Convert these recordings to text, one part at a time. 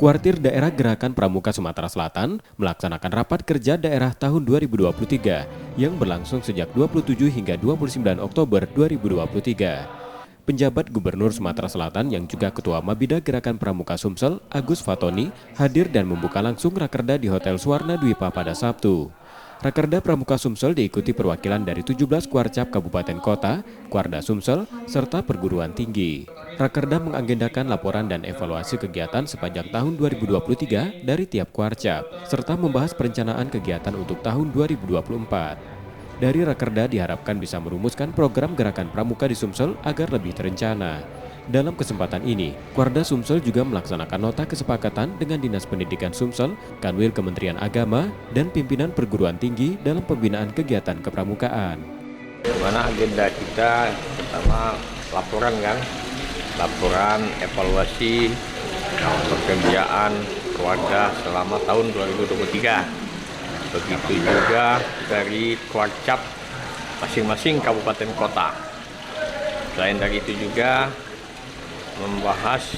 Kuartir Daerah Gerakan Pramuka Sumatera Selatan melaksanakan rapat kerja daerah tahun 2023 yang berlangsung sejak 27 hingga 29 Oktober 2023. Penjabat Gubernur Sumatera Selatan yang juga Ketua Mabida Gerakan Pramuka Sumsel, Agus Fatoni, hadir dan membuka langsung Rakerda di Hotel Suwarna Dwipa pada Sabtu. Rakerda Pramuka Sumsel diikuti perwakilan dari 17 Kuarcap Kabupaten Kota, Kuarda Sumsel, serta perguruan tinggi. Rakerda mengagendakan laporan dan evaluasi kegiatan sepanjang tahun 2023 dari tiap Kuarcap, serta membahas perencanaan kegiatan untuk tahun 2024. Dari Rakerda diharapkan bisa merumuskan program gerakan pramuka di Sumsel agar lebih terencana. Dalam kesempatan ini, Kuarda Sumsel juga melaksanakan nota kesepakatan dengan Dinas Pendidikan Sumsel, Kanwil Kementerian Agama, dan pimpinan perguruan tinggi dalam pembinaan kegiatan kepramukaan. Mana agenda kita pertama laporan laporan evaluasi pekerjaan keluarga selama tahun 2023. Begitu juga dari Kuarcap masing-masing kabupaten kota. Selain dari itu juga membahas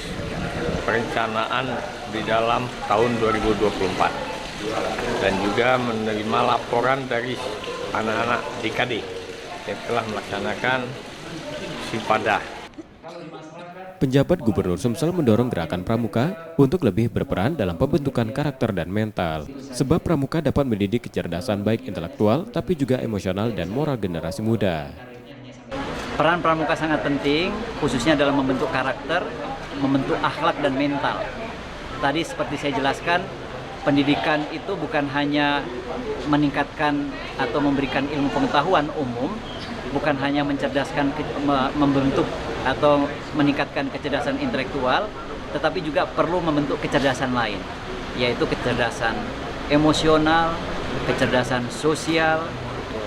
perencanaan di dalam tahun 2024 dan juga menerima laporan dari anak-anak DKD yang telah melaksanakan Sipadah. Penjabat Gubernur Sumsel mendorong gerakan pramuka untuk lebih berperan dalam pembentukan karakter dan mental, sebab pramuka dapat mendidik kecerdasan baik intelektual tapi juga emosional dan moral generasi muda. Peran pramuka sangat penting, khususnya dalam membentuk karakter, membentuk akhlak dan mental. Tadi seperti saya jelaskan, pendidikan itu bukan hanya meningkatkan atau memberikan ilmu pengetahuan umum, bukan hanya mencerdaskan, membentuk atau meningkatkan kecerdasan intelektual, tetapi juga perlu membentuk kecerdasan lain, yaitu kecerdasan emosional, kecerdasan sosial,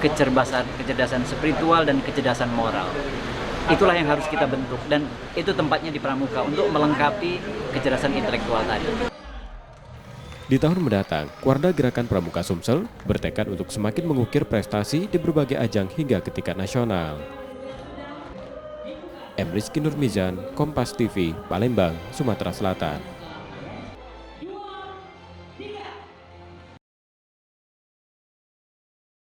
kecerdasan spiritual, dan kecerdasan moral. Itulah yang harus kita bentuk, dan itu tempatnya di pramuka untuk melengkapi kecerdasan intelektual tadi. Di tahun mendatang, Kuarda Gerakan Pramuka Sumsel bertekad untuk semakin mengukir prestasi di berbagai ajang hingga ke tingkat nasional. M. Rizky Nurmizan, Kompas TV, Palembang, Sumatera Selatan.